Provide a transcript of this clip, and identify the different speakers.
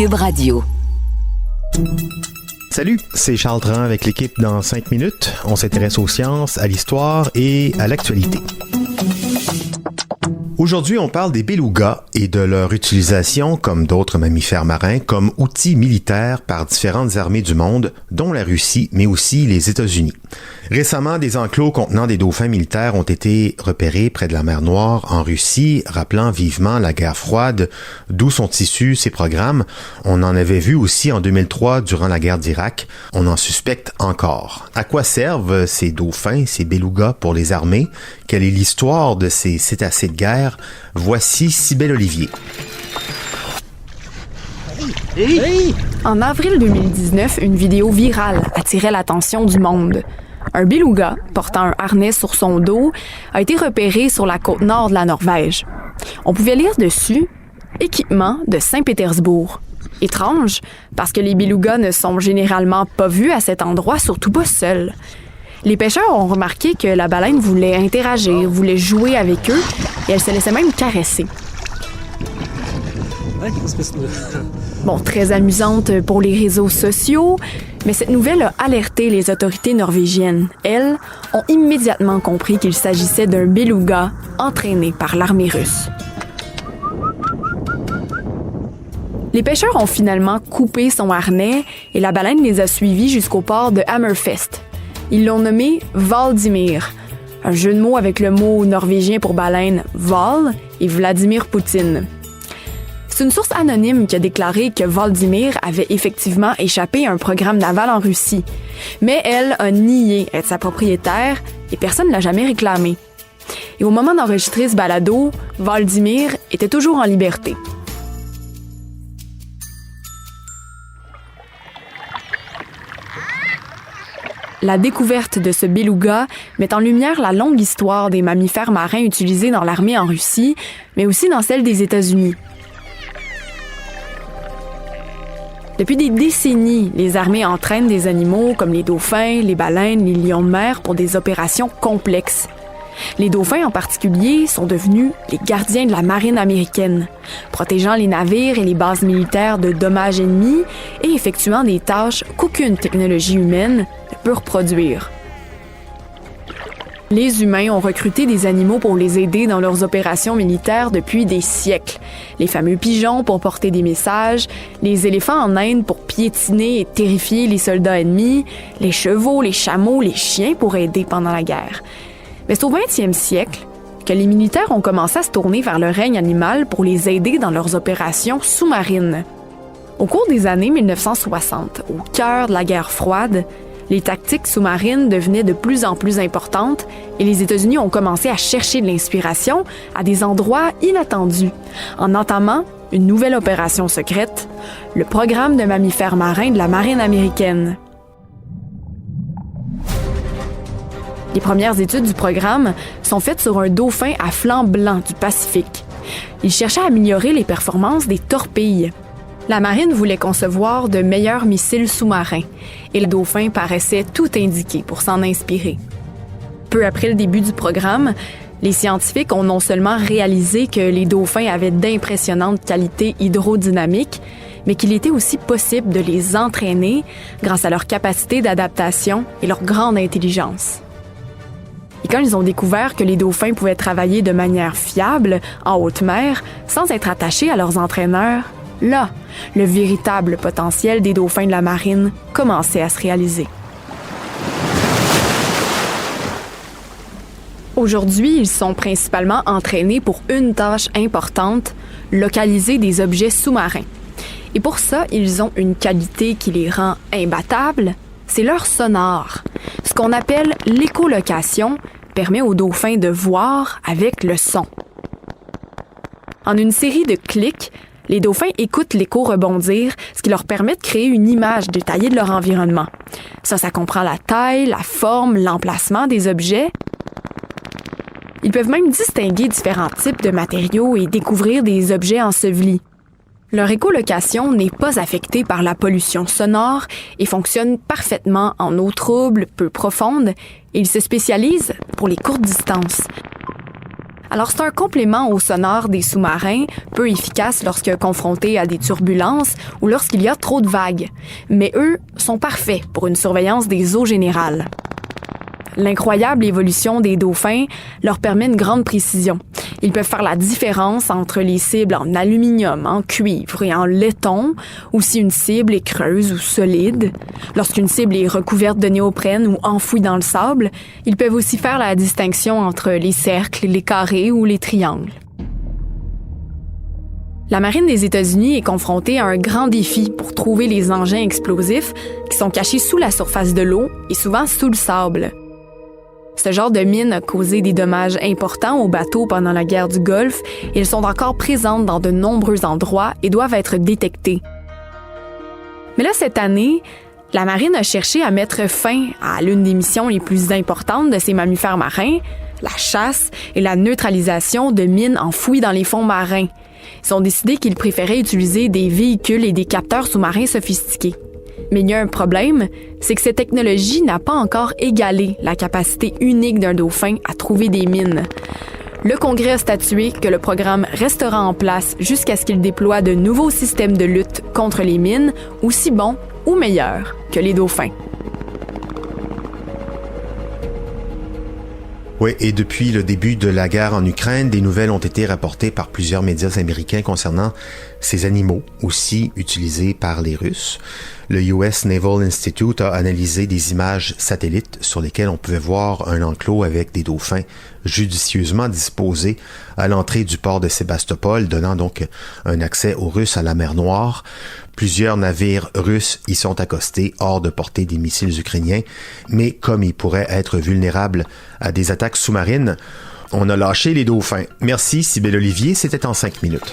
Speaker 1: Cube Radio.
Speaker 2: Salut, c'est Charles Dran avec l'équipe dans 5 minutes. On s'intéresse aux sciences, à l'histoire et à l'actualité. Aujourd'hui, on parle des belugas et de leur utilisation, comme d'autres mammifères marins, comme outils militaires par différentes armées du monde, dont la Russie, mais aussi les États-Unis. Récemment, des enclos contenant des dauphins militaires ont été repérés près de la mer Noire, en Russie, rappelant vivement la guerre froide, d'où sont issus ces programmes. On en avait vu aussi en 2003 durant la guerre d'Irak. On en suspecte encore. À quoi servent ces dauphins, ces belugas pour les armées? Quelle est l'histoire de ces cétacés de guerre? Voici Cybèle Olivier.
Speaker 3: En avril 2019, une vidéo virale attirait l'attention du monde. Un beluga, portant un harnais sur son dos, a été repéré sur la côte nord de la Norvège. On pouvait lire dessus « Équipement de Saint-Pétersbourg ». Étrange, parce que les belugas ne sont généralement pas vus à cet endroit, surtout pas seuls. Les pêcheurs ont remarqué que la baleine voulait interagir, voulait jouer avec eux, et elle se laissait même caresser. Bon, très amusante pour les réseaux sociaux, mais cette nouvelle a alerté les autorités norvégiennes. Elles ont immédiatement compris qu'il s'agissait d'un beluga entraîné par l'armée russe. Les pêcheurs ont finalement coupé son harnais et la baleine les a suivis jusqu'au port de Hammerfest. Ils l'ont nommé Valdimir, un jeu de mots avec le mot norvégien pour baleine Val et Vladimir Poutine. C'est une source anonyme qui a déclaré que Valdimir avait effectivement échappé à un programme naval en Russie, mais elle a nié être sa propriétaire et personne ne l'a jamais réclamé. Et au moment d'enregistrer ce balado, Valdimir était toujours en liberté. La découverte de ce beluga met en lumière la longue histoire des mammifères marins utilisés dans l'armée en Russie, mais aussi dans celle des États-Unis. Depuis des décennies, les armées entraînent des animaux comme les dauphins, les baleines, les lions de mer pour des opérations complexes. Les dauphins en particulier sont devenus les gardiens de la marine américaine, protégeant les navires et les bases militaires de dommages ennemis et effectuant des tâches qu'aucune technologie humaine ne peut reproduire. Les humains ont recruté des animaux pour les aider dans leurs opérations militaires depuis des siècles. Les fameux pigeons pour porter des messages, les éléphants en Inde pour piétiner et terrifier les soldats ennemis, les chevaux, les chameaux, les chiens pour aider pendant la guerre. Mais c'est au 20e siècle que les militaires ont commencé à se tourner vers le règne animal pour les aider dans leurs opérations sous-marines. Au cours des années 1960, au cœur de la guerre froide, les tactiques sous-marines devenaient de plus en plus importantes et les États-Unis ont commencé à chercher de l'inspiration à des endroits inattendus, en entamant une nouvelle opération secrète, le programme de mammifères marins de la marine américaine. Les premières études du programme sont faites sur un dauphin à flanc blanc du Pacifique. Ils cherchaient à améliorer les performances des torpilles. La marine voulait concevoir de meilleurs missiles sous-marins et le dauphin paraissait tout indiqué pour s'en inspirer. Peu après le début du programme, les scientifiques ont non seulement réalisé que les dauphins avaient d'impressionnantes qualités hydrodynamiques, mais qu'il était aussi possible de les entraîner grâce à leur capacité d'adaptation et leur grande intelligence. Et quand ils ont découvert que les dauphins pouvaient travailler de manière fiable en haute mer sans être attachés à leurs entraîneurs, là, le véritable potentiel des dauphins de la marine commençait à se réaliser. Aujourd'hui, ils sont principalement entraînés pour une tâche importante, localiser des objets sous-marins. Et pour ça, ils ont une qualité qui les rend imbattables, c'est leur sonar. Ce qu'on appelle l'écholocation permet aux dauphins de voir avec le son. En une série de clics, les dauphins écoutent l'écho rebondir, ce qui leur permet de créer une image détaillée de leur environnement. Ça comprend la taille, la forme, l'emplacement des objets. Ils peuvent même distinguer différents types de matériaux et découvrir des objets ensevelis. Leur écholocation n'est pas affectée par la pollution sonore et fonctionne parfaitement en eau trouble, peu profonde, et ils se spécialisent pour les courtes distances. Alors c'est un complément au sonar des sous-marins, peu efficace lorsque confrontés à des turbulences ou lorsqu'il y a trop de vagues. Mais eux sont parfaits pour une surveillance des eaux générales. L'incroyable évolution des dauphins leur permet une grande précision. Ils peuvent faire la différence entre les cibles en aluminium, en cuivre et en laiton, ou si une cible est creuse ou solide. Lorsqu'une cible est recouverte de néoprène ou enfouie dans le sable, ils peuvent aussi faire la distinction entre les cercles, les carrés ou les triangles. La marine des États-Unis est confrontée à un grand défi pour trouver les engins explosifs qui sont cachés sous la surface de l'eau et souvent sous le sable. Ce genre de mine a causé des dommages importants aux bateaux pendant la guerre du Golfe et elles sont encore présentes dans de nombreux endroits et doivent être détectées. Mais là, cette année, la marine a cherché à mettre fin à l'une des missions les plus importantes de ces mammifères marins, la chasse et la neutralisation de mines enfouies dans les fonds marins. Ils ont décidé qu'ils préféraient utiliser des véhicules et des capteurs sous-marins sophistiqués. Mais il y a un problème, c'est que cette technologie n'a pas encore égalé la capacité unique d'un dauphin à trouver des mines. Le Congrès a statué que le programme restera en place jusqu'à ce qu'il déploie de nouveaux systèmes de lutte contre les mines, aussi bons ou meilleurs que les dauphins.
Speaker 2: Oui, et depuis le début de la guerre en Ukraine, des nouvelles ont été rapportées par plusieurs médias américains concernant ces animaux, aussi utilisés par les Russes. Le US Naval Institute a analysé des images satellites sur lesquelles on pouvait voir un enclos avec des dauphins judicieusement disposés à l'entrée du port de Sébastopol, donnant donc un accès aux Russes à la mer Noire. Plusieurs navires russes y sont accostés hors de portée des missiles ukrainiens, mais comme ils pourraient être vulnérables à des attaques sous-marines, on a lâché les dauphins. Merci Cybèle Olivier, c'était en 5 minutes.